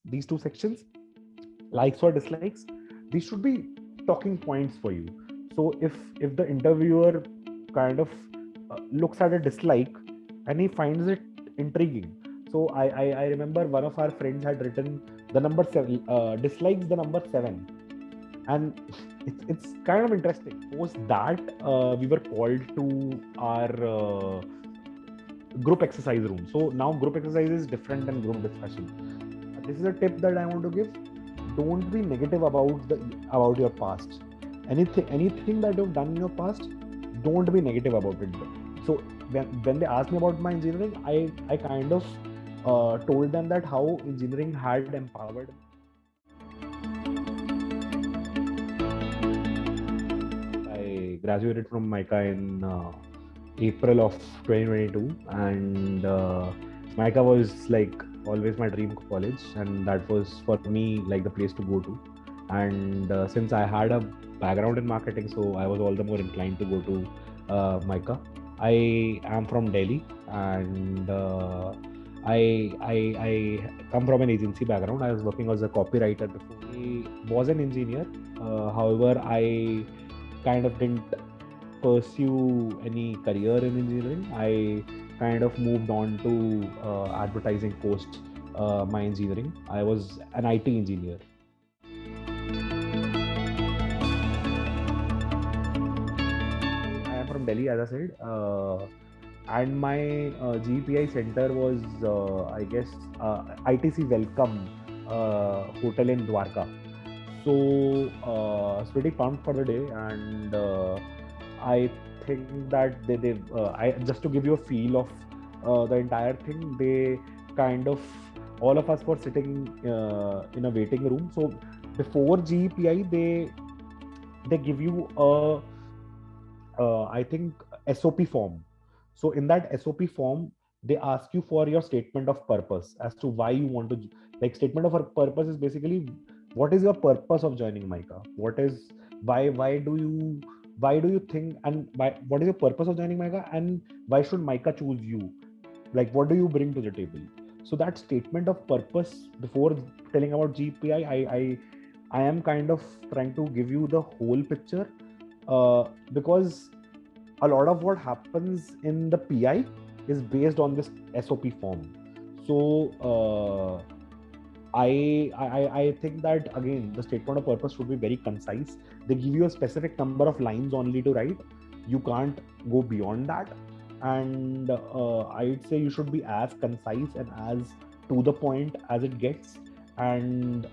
these two sections, likes or dislikes, these should be talking points for you. So if the interviewer kind of looks at a dislike and he finds it intriguing. So I remember one of our friends had written the number 7, dislikes the number 7, and it's kind of interesting. Post that, we were called to our group exercise room. So now group exercise is different than group discussion. This is a tip that I want to give. Don't be negative about your past. Anything that you've done in your past, don't be negative about it. So when they asked me about my engineering, I kind of told them that how engineering had empowered. I graduated from MICA in April of 2022, and MICA was like always my dream college, and that was for me like the place to go to. And since I had a background in marketing, so I was all the more inclined to go to MICA. I am from Delhi, and I come from an agency background. I was working as a copywriter before. I was an engineer. However, I kind of didn't pursue any career in engineering. I kind of moved on to advertising post my engineering. I was an IT engineer. I am from Delhi, as I said, and my GEPI center was, I guess, ITC Welcome Hotel in Dwarka. So it's pretty pumped for the day, and I think that I just to give you a feel of the entire thing, they kind of, all of us were sitting in a waiting room. So before GEPI, they give you a I think SOP form. So in that SOP form, they ask you for your statement of purpose as to why you want to, like, statement of purpose is basically what is your purpose of joining MICA? Why do you think, and what is your purpose of joining MICA, and why should MICA choose you? Like, what do you bring to the table? So that statement of purpose, before telling about GPI, I am kind of trying to give you the whole picture, because a lot of what happens in the PI is based on this SOP form. So I think that, again, the statement of purpose should be very concise. They give you a specific number of lines only to write. You can't go beyond that. And I'd say you should be as concise and as to the point as it gets. And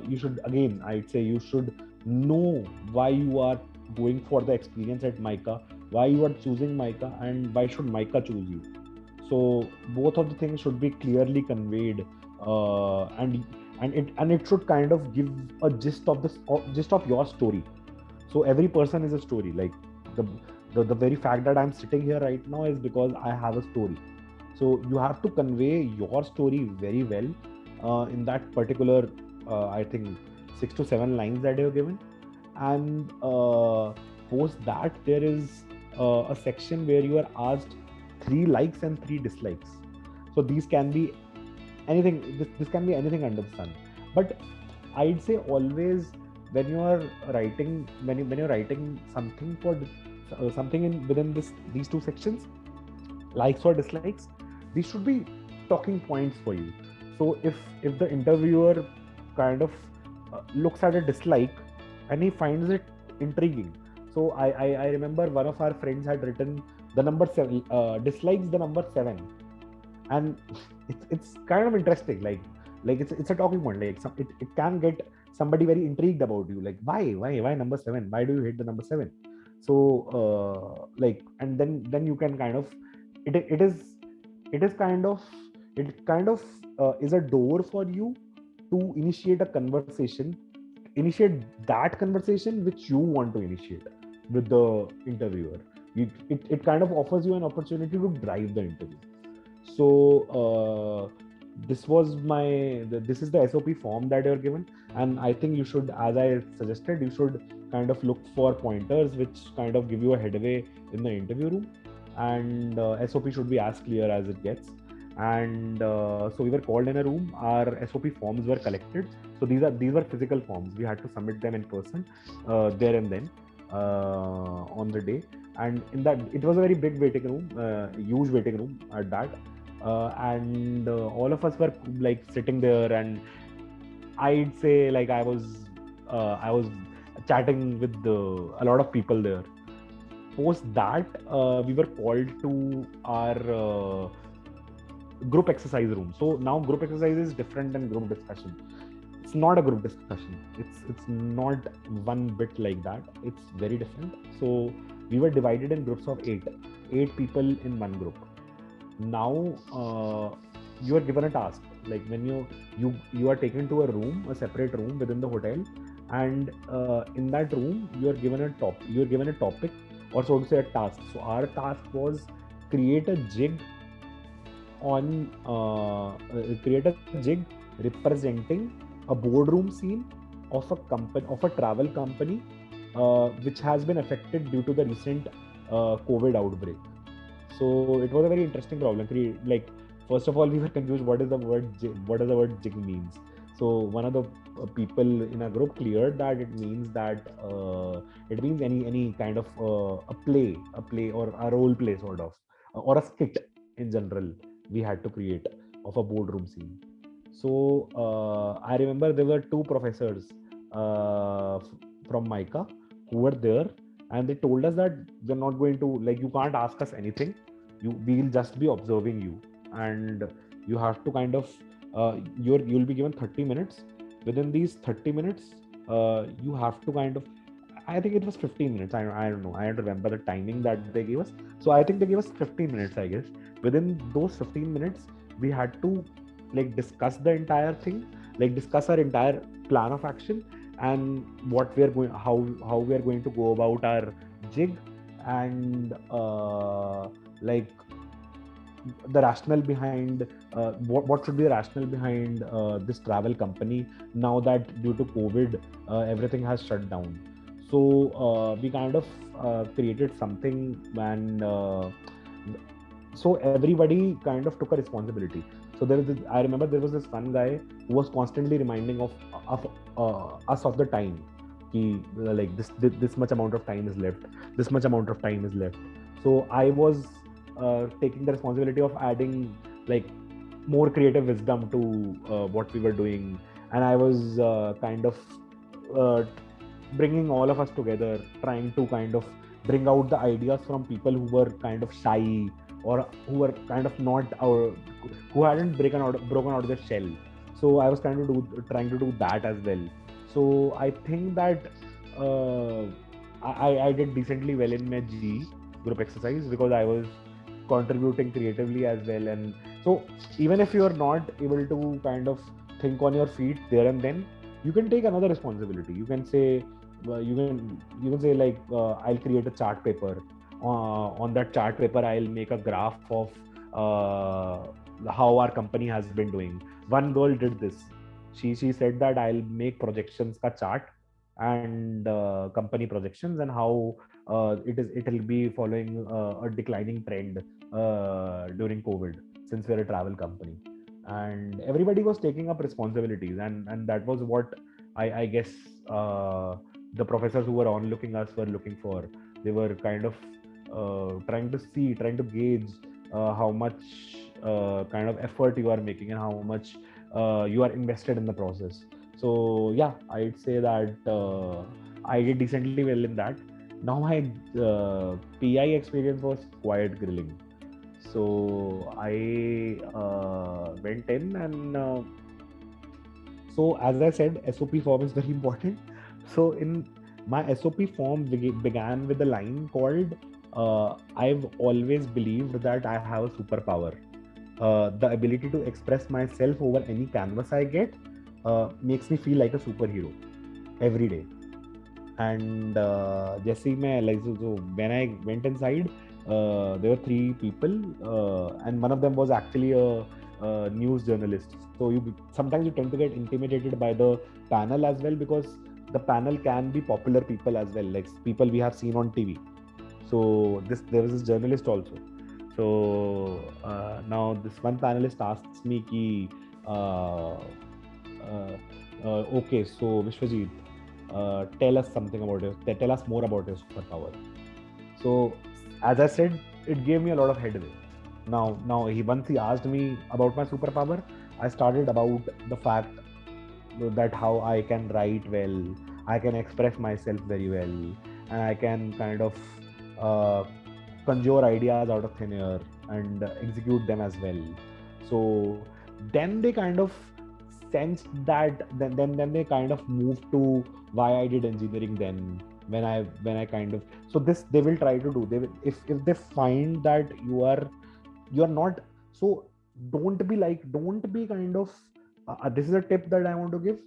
you should, again, I'd say you should know why you are going for the experience at MICA, why you are choosing MICA, and why should MICA choose you. So both of the things should be clearly conveyed, and it should kind of give a gist of your story. So every person is a story. Like the very fact that I'm sitting here right now is because I have a story. So you have to convey your story very well in that particular, I think, 6 to 7 lines that you're given. And post that, there is a section where you are asked 3 likes and 3 dislikes. So these can be anything. This can be anything under the sun. But I'd say always, when you are writing, when you're writing something for something within these two sections, likes or dislikes, these should be talking points for you. So if the interviewer kind of looks at a dislike and he finds it intriguing. So I remember one of our friends had written the number 7, dislikes the number 7, and it's kind of interesting. Like it's a talking point. Like it can get somebody very intrigued about you. Like why number 7? Why do you hate the number 7? So and then you can kind of, it kind of is a door for you to initiate that conversation which you want to initiate with the interviewer. It kind of offers you an opportunity to drive the interview. So this is the SOP form that you're given, and I think you should, as I suggested, you should kind of look for pointers which kind of give you a headway in the interview room, and SOP should be as clear as it gets. and so we were called in a room. Our SOP forms were collected. So these were physical forms. We had to submit them in person there and then on the day. And in that, it was a very big waiting room, huge waiting room at that. And all of us were like sitting there, and I'd say like I was chatting with a lot of people there. Post that, we were called to our group exercise room. So now group exercise is different than group discussion. It's not a group discussion. It's not one bit like that. It's very different. So we were divided in groups of eight people in one group. Now you are given a task. Like when you are taken to a room, a separate room within the hotel, and in that room you are given a topic, or so to say a task. So our task was create a jig representing a boardroom scene of a travel company which has been affected due to the recent COVID outbreak. So it was a very interesting problem. Like, first of all, we were confused what does the word jig means. So one of the people in our group cleared that it means any kind of a play or a role play sort of, or a skit in general we had to create of a boardroom scene. So I remember there were two professors from MICA who were there, and they told us that we're not going to, like, you can't ask us anything. We'll just be observing you, and you have to kind of you'll be given 30 minutes. Within these 30 minutes, you have to kind of, I think it was 15 minutes. I don't know. I don't remember the timing that they gave us. So I think they gave us 15 minutes, I guess. Within those 15 minutes, we had to like discuss the entire thing, like discuss our entire plan of action, and what we are going, how we are going to go about our jig, and like the rationale behind what should be the rationale behind this travel company now that due to COVID everything has shut down. So we kind of created something, and so everybody kind of took a responsibility. So I remember there was this one guy who was constantly reminding of us of the time. Like this much amount of time is left. This much amount of time is left. So I was taking the responsibility of adding like more creative wisdom to what we were doing, and I was kind of bringing all of us together, trying to kind of bring out the ideas from people who were kind of shy, or who were kind of not who hadn't broken out of the shell. So I was trying to do that as well. So I think that I did decently well in my G group exercise because I was contributing creatively as well. And so even if you are not able to kind of think on your feet there and then, you can take another responsibility. You can say like I'll create a chart paper. On that chart paper, I'll make a graph of how our company has been doing. One girl did this. She said that I'll make projections ka chart, and company projections, and how it'll be following a declining trend during COVID, since we're a travel company. And everybody was taking up responsibilities, and that was what I guess the professors who were onlooking us were looking for. They were kind of trying to gauge how much kind of effort you are making and how much you are invested in the process. So yeah, I'd say that I did decently well in that. Now my PI experience was quite grilling. So I went in, and so as I said, SOP form is very important. So in my SOP form began with a line called I've always believed that I have a superpower. The ability to express myself over any canvas I get makes me feel like a superhero every day. And Jesse, so when I went inside, there were three people, and one of them was actually a news journalist. So sometimes you tend to get intimidated by the panel as well, because the panel can be popular people as well, like people we have seen on TV. So there was this journalist also. So now this one panelist asks me ki, uh, okay, so Vishwajeet, tell us something about tell us more about your superpower. So as I said, it gave me a lot of headway. Now once he asked me about my superpower, I started about the fact that how I can write well, I can express myself very well, and I can kind of uh, conjure ideas out of thin air and execute them as well. So then they kind of sensed that then they kind of moved to why I did engineering then when I kind of, so this they will try to do, they will, if they find that you are not, so don't be kind of this is a tip that I want to give.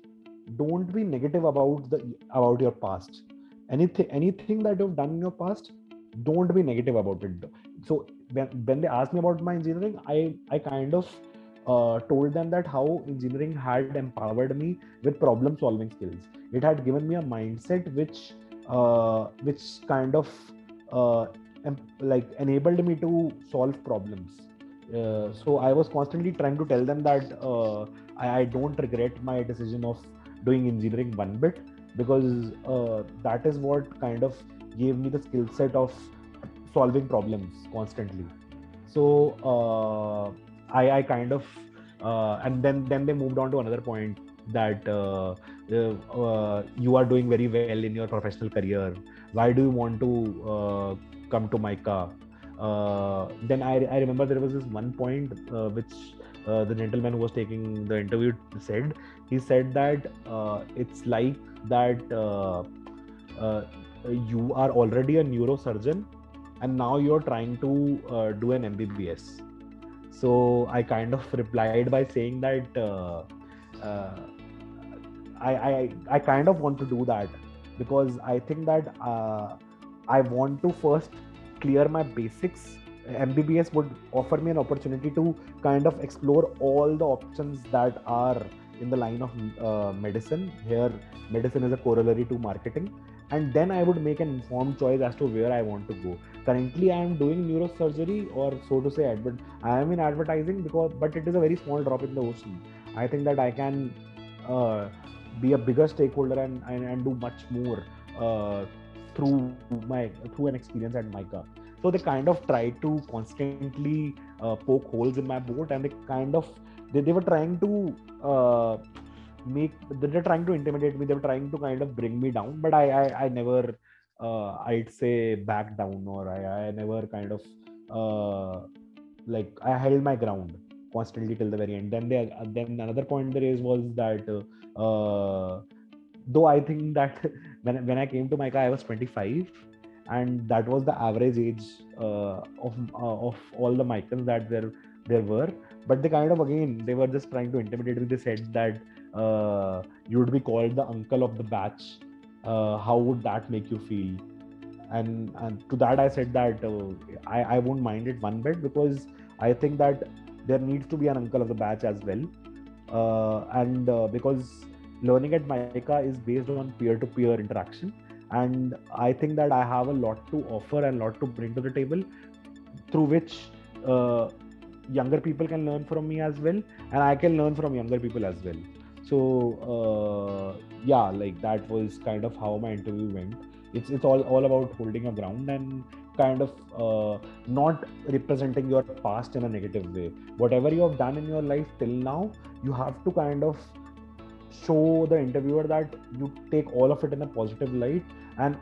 Don't be negative about your past. Anything that you've done in your past, don't be negative about it. So when they asked me about my engineering, I kind of told them that how engineering had empowered me with problem solving skills. It had given me a mindset which kind of uh, like enabled me to solve problems. So I was constantly trying to tell them that I don't regret my decision of doing engineering one bit, because that is what kind of gave me the skill set of solving problems constantly. So I kind of and then they moved on to another point that you are doing very well in your professional career. Why do you want to come to MICA? Then I remember there was this one point which the gentleman who was taking the interview said. He said that it's like that uh, you are already a neurosurgeon and now you're trying to do an MBBS. So I kind of replied by saying that uh, I kind of want to do that, because I think that I want to first clear my basics. MBBS would offer me an opportunity to kind of explore all the options that are in the line of medicine. Here, medicine is a corollary to marketing, and then I would make an informed choice as to where I want to go. Currently, I am doing neurosurgery, or so to say, I am in advertising, but it is a very small drop in the ocean. I think that I can uh, be a bigger stakeholder and do much more uh, through an experience at MICA. So they kind of tried to constantly poke holes in my boat, and they were trying to they're trying to intimidate me. They were trying to kind of bring me down, but I never I'd say back down, or I never kind of like I held my ground constantly till the very end. Then another point there is was that though I think that when I came to MICA I was 25, and that was the average age of all the MICAs that there were. But they kind of, again, they were just trying to intimidate me. They said that you would be called the uncle of the batch. How would that make you feel? And to that I said that I won't mind it one bit, because I think that there needs to be an uncle of the batch as well, and because learning at MICA is based on peer-to-peer interaction, and I think that I have a lot to offer and lot to bring to the table, through which uh, younger people can learn from me as well, and I can learn from younger people as well. So yeah, like that was kind of how my interview went. It's all about holding your ground and kind of not representing your past in a negative way. Whatever you have done in your life till now, you have to kind of show the interviewer that you take all of it in a positive light, and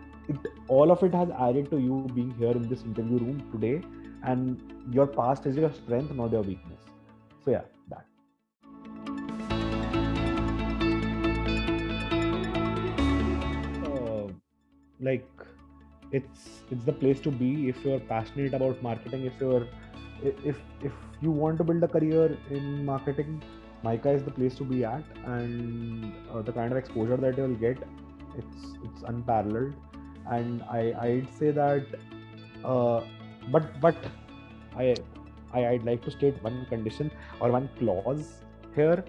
all of it has added to you being here in this interview room today, and your past is your strength, not your weakness. So yeah, that. uh, like it's the place to be if you're passionate about marketing. If you want to build a career in marketing, MICA is the place to be at, and the kind of exposure that you'll get, it's unparalleled. And I'd say that uh, but I I'd like to state one condition or one clause here,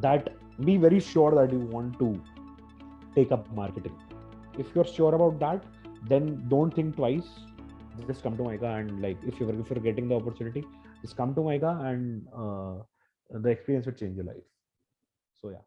that be very sure that you want to take up marketing. If you're sure about that, then don't think twice. just come to MICA, and like if you're getting the opportunity, just come to MICA, and the experience will change your life. So yeah.